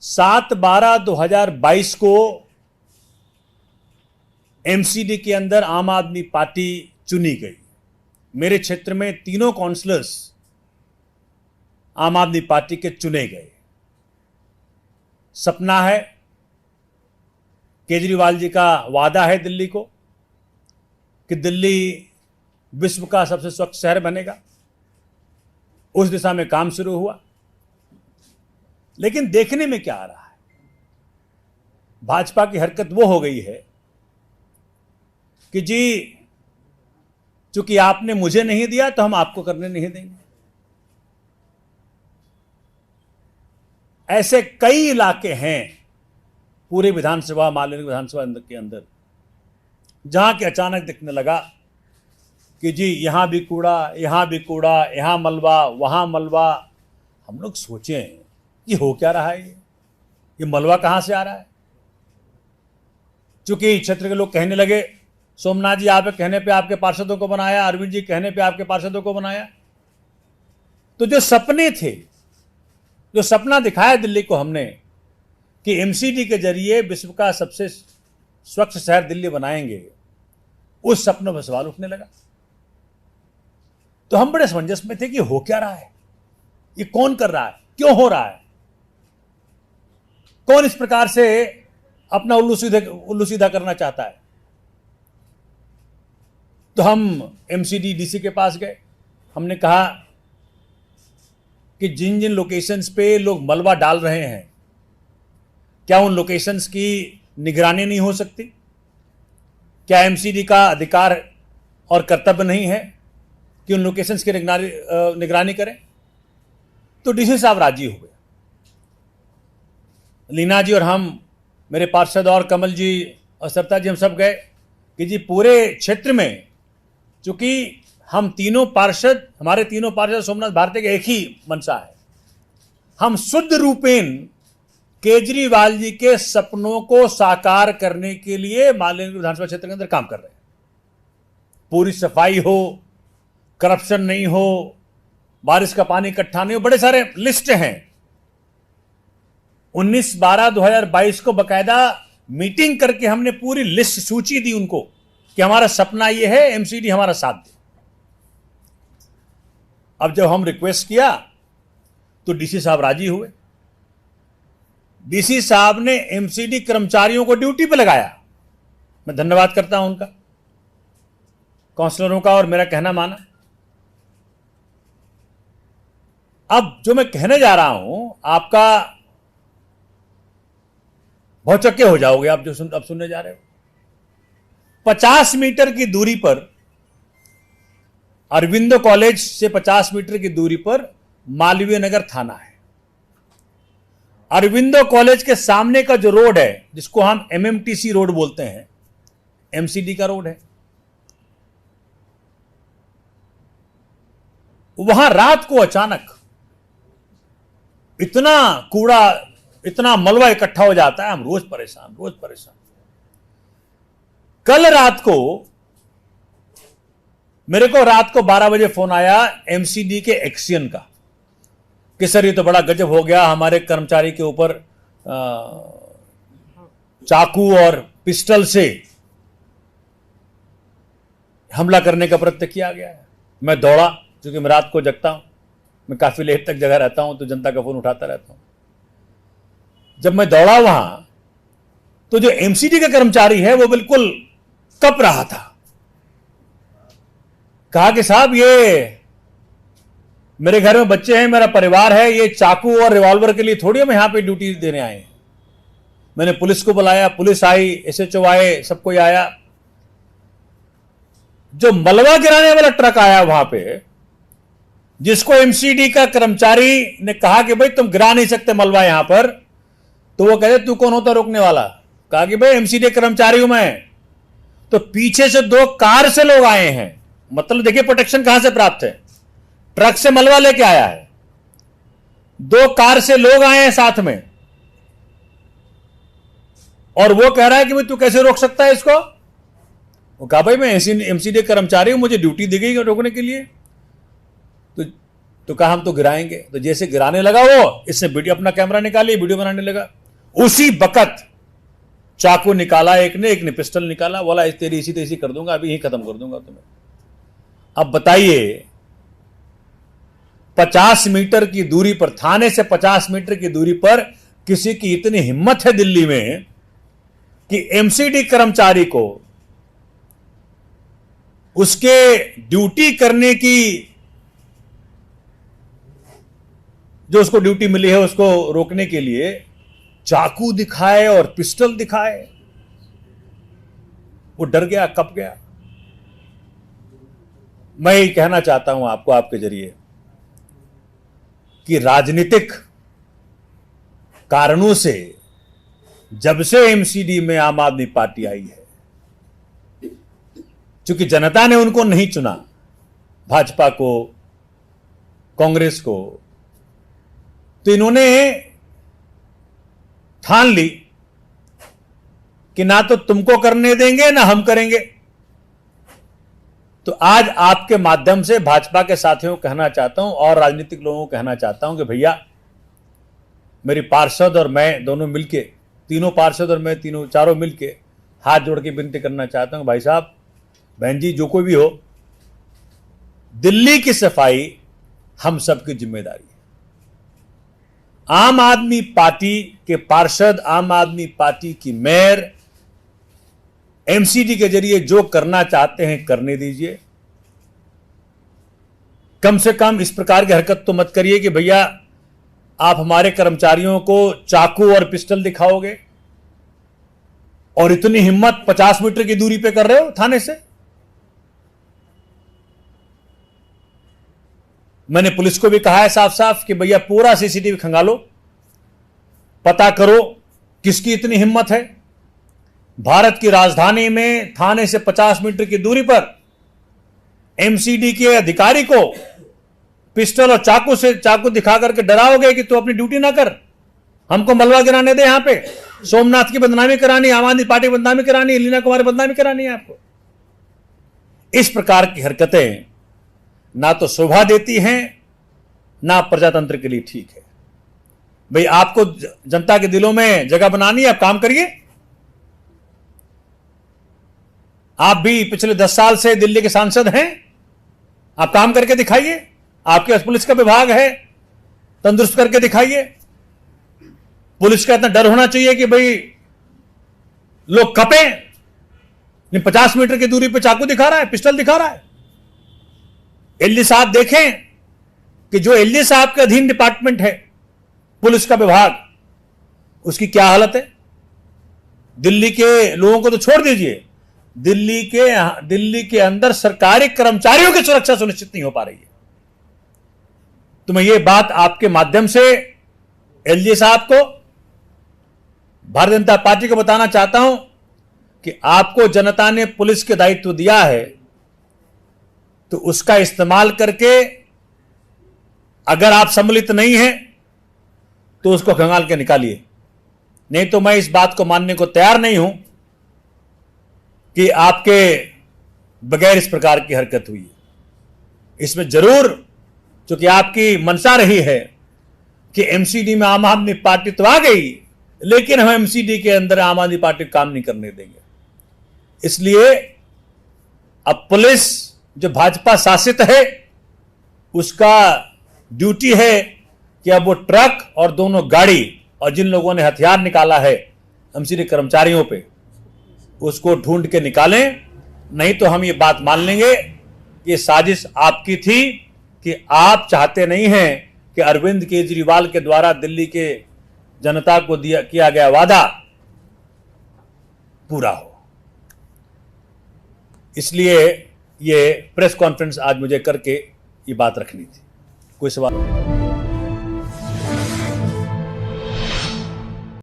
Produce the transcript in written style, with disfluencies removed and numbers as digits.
7/12/2022 को एमसीडी के अंदर आम आदमी पार्टी चुनी गई। मेरे क्षेत्र में तीनों काउंसलर्स आम आदमी पार्टी के चुने गए। सपना है, केजरीवाल जी का वादा है दिल्ली को कि दिल्ली विश्व का सबसे स्वच्छ शहर बनेगा। उस दिशा में काम शुरू हुआ, लेकिन देखने में क्या आ रहा है, भाजपा की हरकत वो हो गई है कि जी चूंकि आपने मुझे नहीं दिया तो हम आपको करने नहीं देंगे। ऐसे कई इलाके हैं पूरे विधानसभा, मालवीय विधानसभा के अंदर, जहां के अचानक दिखने लगा कि जी यहां भी कूड़ा, यहां भी कूड़ा, यहां मलबा, वहां मलबा। हम लोग सोचें कि हो क्या रहा है, ये मलबा कहां से आ रहा है। चूंकि क्षेत्र के लोग कहने लगे, सोमनाथ जी आपके कहने पे आपके पार्षदों को बनाया, अरविंद जी कहने पे आपके पार्षदों को बनाया। तो जो सपने थे, जो सपना दिखाया दिल्ली को हमने कि एमसीडी के जरिए विश्व का सबसे स्वच्छ शहर दिल्ली बनाएंगे, उस सपनों पर सवाल उठने लगा। तो हम बड़े असमंजस में थे कि हो क्या रहा है, ये कौन कर रहा है, क्यों हो रहा है, कौन इस प्रकार से अपना उल्लू सीधा करना चाहता है। तो हम एमसीडी डीसी के पास गए। हमने कहा कि जिन जिन लोकेशंस पे लोग मलबा डाल रहे हैं, क्या उन लोकेशंस की निगरानी नहीं हो सकती? क्या एमसीडी का अधिकार और कर्तव्य नहीं है कि उन लोकेशंस की निगरानी करें? तो डीसी साहब राजी हो गए। लीना जी और हम, मेरे पार्षद और कमल जी और सरिता जी, हम सब गए कि जी पूरे क्षेत्र में, चूंकि हम तीनों पार्षद, हमारे तीनों पार्षद सोमनाथ भारती के एक ही मंशा है, हम शुद्ध रूपेण केजरीवाल जी के सपनों को साकार करने के लिए मालवीय विधानसभा क्षेत्र के अंदर काम कर रहे हैं। पूरी सफाई हो, करप्शन नहीं हो, बारिश का पानी इकट्ठा नहीं हो, बड़े सारे लिस्ट हैं। 19/12/2022 को बकायदा मीटिंग करके हमने पूरी लिस्ट, सूची दी उनको कि हमारा सपना यह है, एमसीडी हमारा साथ दे। अब जब हम रिक्वेस्ट किया तो डीसी साहब राजी हुए। डीसी साहब ने एमसीडी कर्मचारियों को ड्यूटी पे लगाया। मैं धन्यवाद करता हूं उनका, काउंसलरों का, और मेरा कहना माना। अब जो मैं कहने जा रहा हूं, आपका बहुत चक्के हो जाओगे आप जो अब सुनने जा रहे हो। 50 मीटर की दूरी पर, अरविंदो कॉलेज से 50 मीटर की दूरी पर मालवीय नगर थाना है। अरविंदो कॉलेज के सामने का जो रोड है, जिसको हम एमएमटीसी रोड बोलते हैं, एमसीडी का रोड है। वहां रात को अचानक इतना कूड़ा, इतना मलबा इकट्ठा हो जाता है, हम रोज परेशान। कल रात को मेरे को 12 बजे फोन आया एमसीडी के एक्सियन का कि सर ये तो बड़ा गजब हो गया, हमारे कर्मचारी के ऊपर चाकू और पिस्टल से हमला करने का प्रयत्न किया गया है। मैं दौड़ा, क्योंकि मैं रात को जगता हूं, मैं काफी लेट तक जगह रहता हूं, तो जनता का फोन उठाता रहता हूं। जब मैं दौड़ा वहां, तो जो एमसीडी का कर्मचारी है वो बिल्कुल कप रहा था। कहा कि साहब ये मेरे घर में बच्चे हैं, मेरा परिवार है, ये चाकू और रिवॉल्वर के लिए थोड़ी हम यहां पे ड्यूटी देने आए हैं। मैंने पुलिस को बुलाया, पुलिस आई, एसएचओ आए, सब कोई आया। जो मलबा गिराने वाला ट्रक आया वहां पे, जिसको एमसीडी का कर्मचारी ने कहा कि भाई तुम गिरा नहीं सकते मलबा यहां पर, तो वो कहते तू कौन होता रोकने वाला? कहा कि भाई एमसीडी कर्मचारी हूं मैं। तो पीछे से 2 कार से लोग आए हैं। मतलब देखिए प्रोटेक्शन कहां से प्राप्त है, ट्रक से मलबा लेके आया है, 2 कार से लोग आए हैं साथ में, और वो कह रहा है कि भाई तू कैसे रोक सकता है इसको? वो कहा भाई मैं एमसीडी कर्मचारी हूं, मुझे ड्यूटी दी गई रोकने के लिए। तो कहा हम तो गिराएंगे। तो जैसे गिराने लगा वो, इससे वीडियो, अपना कैमरा निकाली, वीडियो बनाने लगा। उसी वक्त चाकू निकाला, एक ने पिस्टल निकाला, बोला तेरी इसी तैसी कर दूंगा, अभी यही खत्म कर दूंगा तुम्हें। अब बताइए, 50 मीटर की दूरी पर, थाने से 50 मीटर की दूरी पर किसी की इतनी हिम्मत है दिल्ली में कि एमसीडी कर्मचारी को उसके ड्यूटी करने की, जो उसको ड्यूटी मिली है उसको रोकने के लिए चाकू दिखाए और पिस्टल दिखाए। वो डर गया, कप गया। मैं ये कहना चाहता हूं आपको आपके जरिए कि राजनीतिक कारणों से जब से एमसीडी में आम आदमी पार्टी आई है, क्योंकि जनता ने उनको नहीं चुना, भाजपा को, कांग्रेस को, तो इन्होंने ठान ली कि ना तो तुमको करने देंगे ना हम करेंगे। तो आज आपके माध्यम से भाजपा के साथियों को कहना चाहता हूं और राजनीतिक लोगों को कहना चाहता हूं कि भैया, मेरी पार्षद और मैं दोनों मिलके, तीनों पार्षद और मैं चारों मिलके हाथ जोड़ के विनती करना चाहता हूं, भाई साहब, बहन जी, जो कोई भी हो, दिल्ली की सफाई हम सबकी जिम्मेदारी है। आम आदमी पार्टी के पार्षद, आम आदमी पार्टी की मेयर एमसीडी के जरिए जो करना चाहते हैं करने दीजिए। कम से कम इस प्रकार की हरकत तो मत करिए कि भैया आप हमारे कर्मचारियों को चाकू और पिस्टल दिखाओगे और इतनी हिम्मत 50 मीटर की दूरी पे कर रहे हो थाने से। मैंने पुलिस को भी कहा है साफ साफ कि भैया पूरा सीसीटीवी खंगालो, पता करो किसकी इतनी हिम्मत है। भारत की राजधानी में थाने से 50 मीटर की दूरी पर एमसीडी के अधिकारी को पिस्टल और चाकू दिखा करके डराओगे कि तू अपनी ड्यूटी ना कर, हमको मलबा गिराने दे, यहां पे सोमनाथ की बदनामी करानी, आम आदमी पार्टी की बदनामी करानी, लीना कुमारी बदनामी करानी है आपको। इस प्रकार की हरकतें ना तो शोभा देती हैं, ना प्रजातंत्र के लिए ठीक है। भाई, आपको जनता के दिलों में जगह बनानी है, आप काम करिए। आप भी पिछले 10 साल से दिल्ली के सांसद हैं, आप काम करके दिखाइए। आपके पास पुलिस का विभाग है, तंदुरुस्त करके दिखाइए। पुलिस का इतना डर होना चाहिए कि भाई लोग कपें। 50 मीटर की दूरी पे चाकू दिखा रहा है, पिस्टल दिखा रहा है। एलजी साहब देखें कि जो एलजी साहब के अधीन डिपार्टमेंट है पुलिस का विभाग, उसकी क्या हालत है। दिल्ली के लोगों को तो छोड़ दीजिए, दिल्ली के अंदर सरकारी कर्मचारियों की सुरक्षा सुनिश्चित नहीं हो पा रही है। तो मैं ये बात आपके माध्यम से एलजी साहब को, भारतीय जनता पार्टी को बताना चाहता हूं कि आपको जनता ने पुलिस के दायित्व दिया है, तो उसका इस्तेमाल करके अगर आप सम्मिलित नहीं हैं तो उसको खंगाल के निकालिए। नहीं तो मैं इस बात को मानने को तैयार नहीं हूं कि आपके बगैर इस प्रकार की हरकत हुई है। इसमें जरूर, चूंकि आपकी मंशा रही है कि एमसीडी में आम आदमी पार्टी तो आ गई, लेकिन हम एमसीडी के अंदर आम आदमी पार्टी काम नहीं करने देंगे। इसलिए अब पुलिस जो भाजपा शासित है, उसका ड्यूटी है कि अब वो ट्रक और दोनों गाड़ी और जिन लोगों ने हथियार निकाला है एमसीडी कर्मचारियों पे, उसको ढूंढ के निकालें। नहीं तो हम ये बात मान लेंगे कि साजिश आपकी थी, कि आप चाहते नहीं हैं कि अरविंद केजरीवाल के द्वारा दिल्ली के जनता को किया गया वादा पूरा हो। इसलिए ये प्रेस कॉन्फ्रेंस आज मुझे करके ये बात रखनी थी। कोई सवाल?